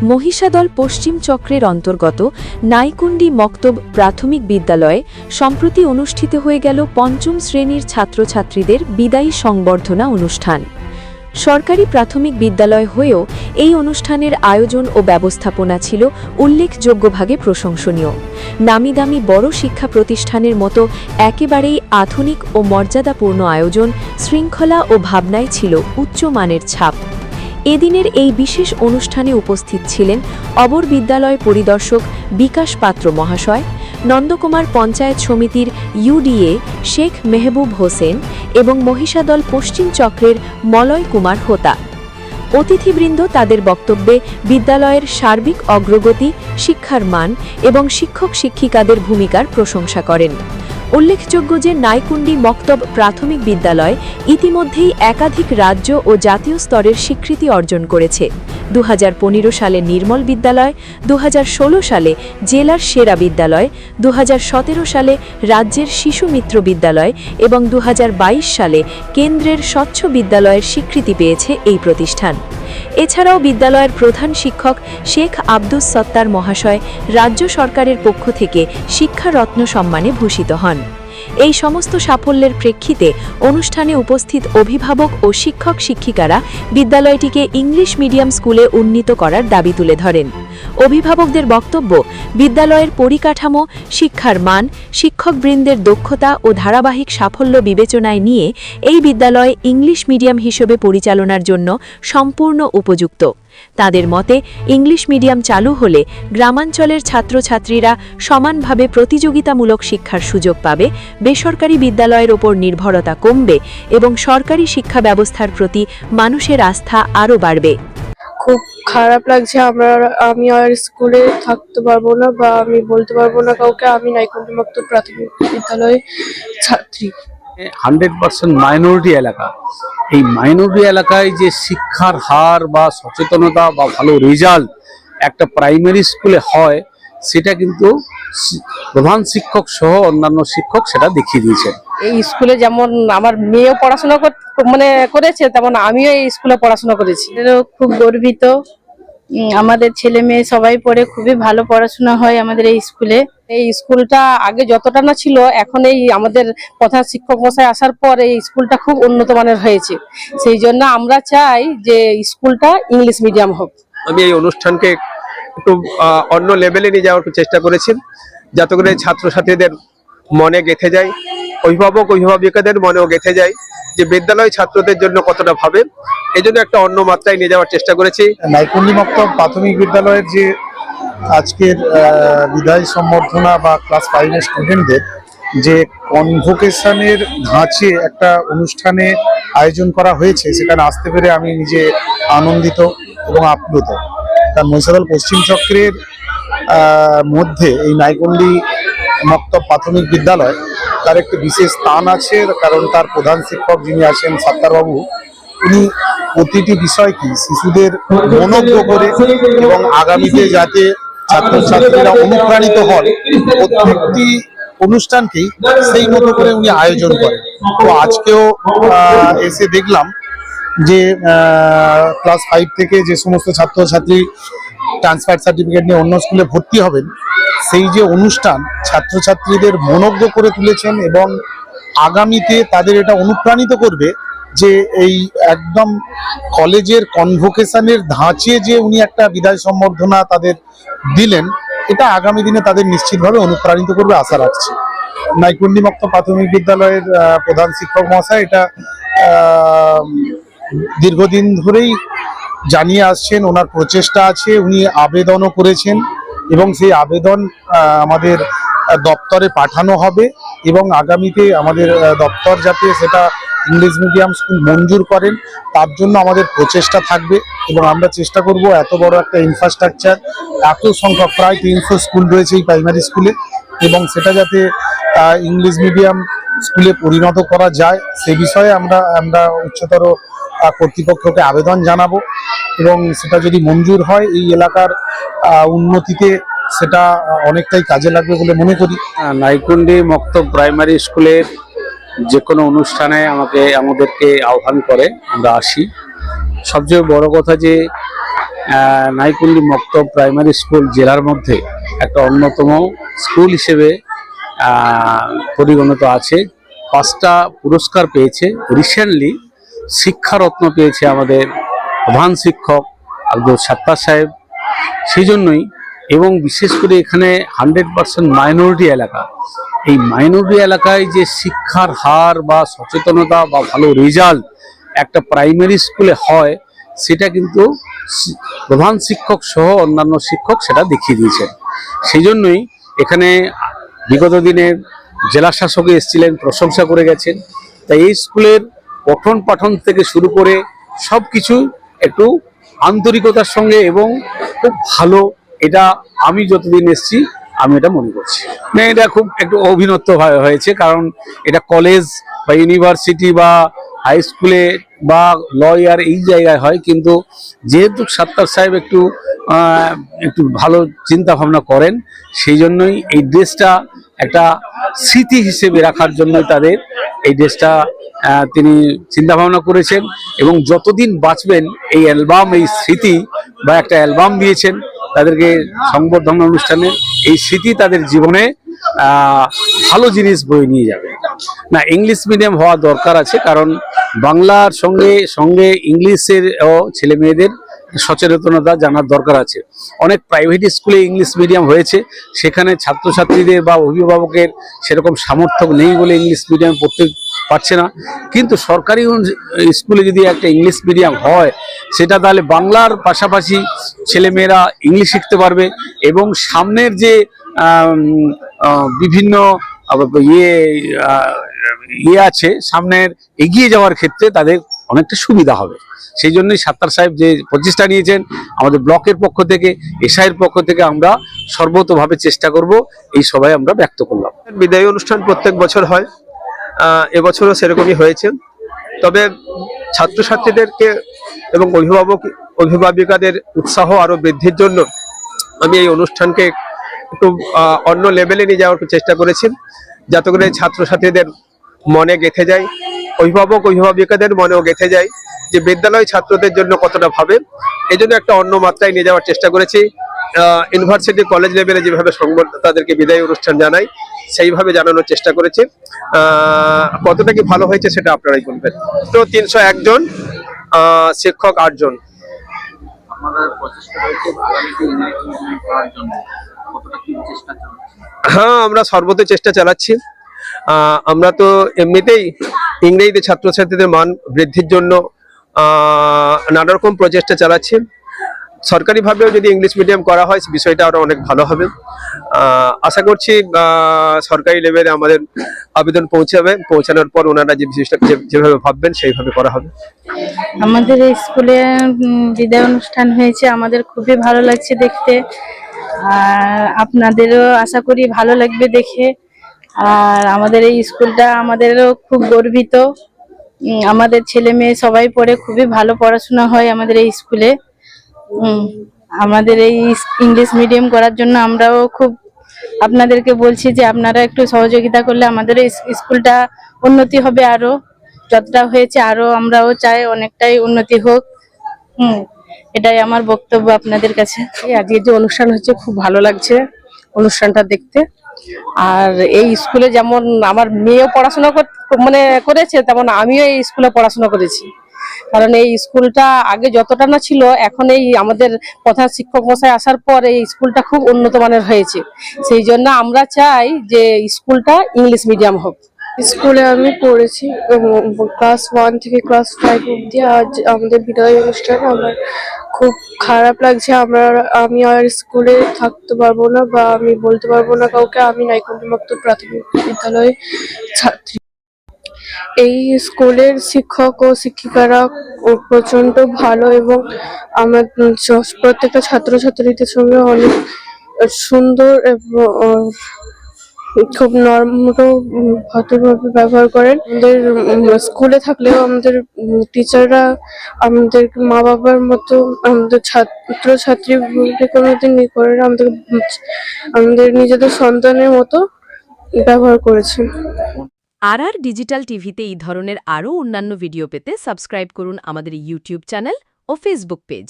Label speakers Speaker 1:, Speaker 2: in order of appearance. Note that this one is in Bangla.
Speaker 1: মহিষাদল পশ্চিম চক্রের অন্তর্গত নাইকুন্ডি মক্তব প্রাথমিক বিদ্যালয়ে সম্প্রতি অনুষ্ঠিত হয়ে গেল পঞ্চম শ্রেণীর ছাত্রছাত্রীদের বিদায়ী সংবর্ধনা অনুষ্ঠান। সরকারি প্রাথমিক বিদ্যালয় হয়েও এই অনুষ্ঠানের আয়োজন ও ব্যবস্থাপনা ছিল উল্লেখযোগ্যভাবে প্রশংসনীয়। নামিদামি বড় শিক্ষা প্রতিষ্ঠানের মতো একেবারেই আধুনিক ও মর্যাদাপূর্ণ আয়োজন, শৃঙ্খলা ও ভাবনায় ছিল উচ্চমানের ছাপ। এদিনের এই বিশেষ অনুষ্ঠানে উপস্থিত ছিলেন অবর বিদ্যালয় পরিদর্শক বিকাশ পাত্র মহাশয়, নন্দকুমার পঞ্চায়েত সমিতির ইউডিএ শেখ মেহবুব হোসেন এবং মহিষাদল পশ্চিম চক্রের মলয় কুমার হোতা। অতিথিবৃন্দ তাদের বক্তব্যে বিদ্যালয়ের সার্বিক অগ্রগতি, শিক্ষার মান এবং শিক্ষক শিক্ষিকাদের ভূমিকার প্রশংসা করেন। উল্লেখযোগ্য যে নাইকুন্ডি মক্তব প্রাথমিক বিদ্যালয় ইতিমধ্যেই একাধিক রাজ্য ও জাতীয় স্তরের স্বীকৃতি অর্জন করেছে। 2015 সালে নির্মল বিদ্যালয়, 2016 সালে জেলার সেরা বিদ্যালয়, 2017 সালে রাজ্যের শিশু মিত্র বিদ্যালয় এবং 2022 সালে কেন্দ্রের স্বচ্ছ বিদ্যালয়ের স্বীকৃতি পেয়েছে এই প্রতিষ্ঠান। এছাড়াও বিদ্যালয়ের প্রধান শিক্ষক শেখ আব্দুস সত্তার মহাশয় রাজ্য সরকারের পক্ষ থেকে শিক্ষারত্ন সম্মানে ভূষিত হন। এই সমস্ত সাফল্যের প্রেক্ষিতে অনুষ্ঠানে উপস্থিত অভিভাবক ও শিক্ষক শিক্ষিকারা বিদ্যালয়টিকে ইংলিশ মিডিয়াম স্কুলে উন্নীত করার দাবি তুলে ধরেন। অভিভাবকদের বক্তব্য, বিদ্যালয়ের পরিকাঠামো, শিক্ষার মান, শিক্ষকবৃন্দের দক্ষতা ও ধারাবাহিক সাফল্য বিবেচনায় নিয়ে এই বিদ্যালয় ইংলিশ মিডিয়াম হিসেবে পরিচালনার জন্য সম্পূর্ণ উপযুক্ত। তাদের মতে ইংলিশ মিডিয়াম চালু হলে গ্রামাঞ্চলের ছাত্রছাত্রীরা সমানভাবে প্রতিযোগিতামূলক শিক্ষার সুযোগ পাবে, বেসরকারি বিদ্যালয়ের ওপর নির্ভরতা কমবে এবং সরকারি শিক্ষা ব্যবস্থার প্রতি মানুষের আস্থা আরও বাড়বে।
Speaker 2: খুব খারাপ লাগছে, আমি আর স্কুলে থাকতে পারবো না বা আমি বলতে পারবো না কাউকে আমি নাইকুন্ডি মক্তব প্রাথমিক বিদ্যালয়ের ছাত্রী।
Speaker 3: 100% মাইনরিটি এলাকা, এই মাইনরিটি এলাকায় যে শিক্ষার হার বা সচেতনতা বা ভালো রেজাল্ট একটা প্রাইমারি স্কুলে হয়, সেটা কিন্তু প্রধান শিক্ষক সহ অন্যান্য শিক্ষক সেটা দেখিয়ে দিয়েছেন।
Speaker 4: এই স্কুলে যেমন আমার মেয়েও পড়াশোনা করেছে, তেমন আমিও এই স্কুলে পড়াশোনা করেছি।
Speaker 2: খুব গর্বিত, আমাদের ছেলে মেয়ে সবাই পড়ে, খুবই ভালো পড়াশোনা হয় আমাদের এই স্কুলে।
Speaker 4: এই স্কুলটা আগে যতটা না ছিল, এখন এই আমাদের প্রধান শিক্ষক মশাই আসার পর এই স্কুলটা খুব উন্নত মানের হয়েছে। সেই জন্য আমরা চাই যে স্কুলটা ইংলিশ মিডিয়াম হোক।
Speaker 5: আমি এই অনুষ্ঠানকে একটু অন্য লেভেলে নিয়ে যাওয়ার চেষ্টা করেছি, যাতে করে ছাত্রছাত্রীদের মনে গেঁথে যায়, অভিভাবক অভিভাবিকাদের মনেও গেঁথে যায় যে বিদ্যালয় ছাত্রদের জন্য কতটা ভাবে। এই জন্য একটা অন্য মাত্রায় নিয়ে যাওয়ার চেষ্টা করেছি।
Speaker 6: নাইকুন্ডি মক্তব প্রাথমিক বিদ্যালয়ের যে আজকের বিদায় সম্বর্ধনা বা ক্লাস 5-এর স্টুডেন্টদের যে কনভোকেশনের ধাঁচে একটা অনুষ্ঠানে আয়োজন করা হয়েছে, সেখানে আসতে পেরে আমি নিজে আনন্দিত এবং আপ্লুত। কারণ মহিষাদল পশ্চিম চক্রের মধ্যে এই নাইকুন্ডি মক্তব প্রাথমিক বিদ্যালয় তার একটি বিশেষ স্থান আছে, কারণ তার প্রধান শিক্ষক যিনি আছেন সত্তারবাবু, উনি প্রতিটি বিষয়কে শিশুদের মনোজ্ঞ করে এবং আগামীতে যাতে ছাত্রছাত্রীরা অনুপ্রাণিত হন, প্রত্যেকটি অনুষ্ঠানকেই সেই মতো করে উনি আয়োজন করেন। তো আজকেও এসে দেখলাম যে ক্লাস 5 থেকে যে সমস্ত ছাত্রছাত্রী ট্রান্সফার সার্টিফিকেট নিয়ে অন্য স্কুলে ভর্তি হবেন, সেই যে অনুষ্ঠান ছাত্রছাত্রীদের মনোজ্ঞ করে তুলেছেন এবং আগামীতে তাদের এটা অনুপ্রাণিত করবে যে এই একদম কলেজের কনভোকেশনের ধাঁচে যে উনি একটা বিদায় সম্বর্ধনা তাদের দিলেন, এটা আগামী দিনে তাদের নিশ্চিতভাবে অনুপ্রাণিত করবে আশা রাখছি। নাইকুন্ডি মক্তব প্রাথমিক বিদ্যালয়ের প্রধান শিক্ষক মহাশয় এটা দীর্ঘদিন ধরেই জানিয়ে আসছেন, ওনার প্রচেষ্টা আছে, উনি আবেদনও করেছেন এবং সেই আবেদন আমাদের দপ্তরে পাঠানো হবে এবং আগামীতে আমাদের দপ্তর যাতে সেটা ইংলিশ মিডিয়াম স্কুল মঞ্জুর করেন তার জন্য আমাদের প্রচেষ্টা থাকবে এবং আমরা চেষ্টা করব এত বড় একটা ইনফ্রাস্ট্রাকচার, এত সংখ্যক প্রায় 300 স্কুল রয়েছে এই প্রাইমারি স্কুলে, এবং সেটা যাতে ইংলিশ মিডিয়াম স্কুলে পরিণত করা যায় সে বিষয়ে আমরা উচ্চতর কর্তৃপক্ষকে আবেদন জানাবো এবং সেটা যদি মঞ্জুর হয় এই এলাকার উন্নতিতে সেটা অনেকটাই কাজে লাগবে বলে মনে করি।
Speaker 3: নাইকুন্ডি মক্তব প্রাইমারি স্কুলের যে কোনো অনুষ্ঠানে আমাদেরকে আহ্বান করে আমরা আসি। সবচেয়ে বড় কথা যে নাইকুন্ডি মক্তব প্রাইমারি স্কুল জেলার মধ্যে একটা অন্যতম স্কুল হিসেবে পরিগণিত আছে। 5টা পুরস্কার পেয়েছে। রিসেন্টলি শিক্ষারত্ন পেয়েছে আমাদের প্রধান শিক্ষক আব্দুল সাত্তার সাহেব। সেই জন্যই এবং বিশেষ করে এখানে 100% মাইনরিটি এলাকা, এই মাইনরিটি এলাকায় যে শিক্ষার হার বা সচেতনতা বা ভালো রেজাল্ট একটা প্রাইমারি স্কুলে হয়, সেটা কিন্তু প্রধান শিক্ষক সহ অন্যান্য শিক্ষক সেটা দেখিয়ে দিয়েছেন। সেই জন্যই এখানে বিগত দিনের জেলা শাসক এসেছিলেন, প্রশংসা করে গেছেন। তাই এই স্কুলের পঠন পাঠন থেকে শুরু করে সব কিছু একটু আন্তরিকতার সঙ্গে এবং খুব ভালো, এটা আমি যতদিন এসেছি আমি এটা মনে করছি। না, এটা খুব একটু অভিনত্ব হয়েছে, কারণ এটা কলেজ বা ইউনিভার্সিটি বা হাই স্কুলে বা লয়ার এই জায়গায় হয়, কিন্তু যেহেতু সাত্তার সাহেব একটু ভালো চিন্তা ভাবনা করেন, সেই জন্যই এই ড্রেসটা একটা স্মৃতি হিসেবে রাখার জন্য তাদের এই ড্রেসটা তিনি চিন্তা ভাবনা করেছেন। এবং যতদিন বাঁচবেন এই অ্যালবাম, এই স্মৃতি বা একটা অ্যালবাম দিয়েছেন তাদেরকে সংবর্ধনা অনুষ্ঠানে, এই স্মৃতি তাদের জীবনে ভালো জিনিস বয়ে নিয়ে যাবে। না, ইংলিশ মিডিয়াম হওয়া দরকার আছে, কারণ বাংলার সঙ্গে সঙ্গে ইংলিশের ছেলে মেয়েদের সচেতনতা জানার দরকার আছে। অনেক প্রাইভেট স্কুলে ইংলিশ মিডিয়াম হয়েছে, সেখানে ছাত্রছাত্রীদের বা অভিভাবকের সেরকম সামর্থ্য নেই বলে ইংলিশ মিডিয়াম পড়তে পারছে না। কিন্তু সরকারি স্কুলে যদি একটা ইংলিশ মিডিয়াম হয়, সেটা তাহলে বাংলার পাশাপাশি ছেলেমেয়েরা ইংলিশ শিখতে পারবে এবং সামনের যে বিভিন্ন ইয়ে আছে, সামনের এগিয়ে যাওয়ার ক্ষেত্রে তাদের অনেকটা সুবিধা হবে। সেই জন্যই সাত্তার সাহেব যে প্রচেষ্টা নিয়েছেন, আমাদের ব্লকের পক্ষ থেকে, এসআইয়ের পক্ষ থেকে আমরা সর্বতভাবে চেষ্টা করব, এই সবাই আমরা ব্যক্ত করলাম।
Speaker 5: বিদায়ী অনুষ্ঠান প্রত্যেক বছর হয়, এবছরও সেরকমই হয়েছে। তবে ছাত্রছাত্রীদেরকে এবং অভিভাবিকাদের উৎসাহ আরো বৃদ্ধির জন্য আমি এই অনুষ্ঠানকে একটু অন্য লেভেলে নিয়ে যাওয়ার চেষ্টা করেছি, যাতে করে ছাত্রছাত্রীদের মনে গেঁথে যায়, অভিভাবিকাদের মনেও গেঁথে যায় যে বিদ্যালয় ছাত্রদের জন্য কতটা ভাবে। এই জন্য একটা অন্য মাত্রায় নিয়ে যাওয়ার চেষ্টা করেছি। ইউনিভার্সিটি কলেজ লেভেলে যেভাবে তাদেরকে বিদায়ী অনুষ্ঠান জানাই, সেইভাবে জানানোর চেষ্টা করেছি। কতটা কি ভালো হয়েছে সেটা আপনারাই বলবেন। তো 301 জন, শিক্ষক 8 জন। হ্যাঁ, আমরা সর্বত চেষ্টা চালাচ্ছি। আমরা তো এমনিতেই ইংরেজিতে ছাত্রছাত্রীদের মান বৃদ্ধির জন্য নানা রকম প্রচেষ্টা চালাচ্ছি। সরকারিভাবেও যদি ইংলিশ মিডিয়াম করা হয়, বিষয়টা আরো অনেক ভালো হবে। আশা করছি সরকারি লেভেলে আমাদের আবেদন পৌঁছানোর পর ওনারা যে বিষয়টা যেভাবে ভাববেন সেইভাবে করা হবে।
Speaker 7: আমাদের এই স্কুলে বিদায় অনুষ্ঠান হয়েছে, আমাদের খুবই ভালো লাগছে দেখতে, আর আপনাদেরও আশা করি ভালো লাগবে দেখে। আর আমাদের এই স্কুলটা আমাদেরও খুব গর্বিত, আমাদের ছেলে মেয়ে সবাই পড়ে, খুবই ভালো পড়াশোনা হয় আমাদের এই স্কুলে। আমাদের এই ইংলিশ মিডিয়াম করার জন্য আমরাও খুব আপনাদেরকে বলছি যে আপনারা একটু সহযোগিতা করলে আমাদের এই স্কুলটা উন্নতি হবে, আরো যতটা হয়েছে আরো আমরাও চাই অনেকটাই উন্নতি হোক। এটাই আমার বক্তব্য আপনাদের কাছে।
Speaker 4: আজকে যে অনুষ্ঠান হচ্ছে খুব ভালো লাগছে অনুষ্ঠানটা দেখতে। আর এই স্কুলে যেমন আমার মেয়েও পড়াশোনা করেছে, তেমন আমিও এই স্কুলে পড়াশোনা করেছি। কারণ এই স্কুলটা আগে যতটা না ছিল, এখন এই আমাদের প্রধান শিক্ষক মশাই আসার পর এই স্কুলটা খুব উন্নত মানের হয়েছে। সেই জন্য আমরা চাই যে স্কুলটা ইংলিশ মিডিয়াম হোক।
Speaker 2: স্কুলে আমি পড়েছি ক্লাস 1 থেকে ক্লাস 5 অব্দি। আজ আমাদের বিদায় অনুষ্ঠান, আমার খুব খারাপ লাগছে। আমি আর স্কুলে থাকতে পারবো না বা আমি বলতে পারবো না কাউকে আমি নাইকুন্ডি মক্তব প্রাথমিক বিদ্যালয়ের ছাত্রী। এই স্কুলের শিক্ষক ও শিক্ষিকারা প্রচন্ড ভালো এবং আমার প্রত্যেকটা ছাত্রছাত্রীদের সঙ্গে অনেক সুন্দর এবং খুব নম্র ভদ্রভাবে ব্যবহার করেন। আমাদের স্কুলে থাকলেও আমাদের টিচাররা আমাদের মা বাবার মতো আমাদের ছাত্রছাত্রী কোনোদিন করেন, আমাদের নিজেদের সন্তানের মতো ব্যবহার করেছেন।
Speaker 1: আর ডিজিটাল টিভিতে এই ধরনের আরও অন্যান্য ভিডিও পেতে সাবস্ক্রাইব করুন আমাদের ইউটিউব চ্যানেল ও ফেসবুক পেজ।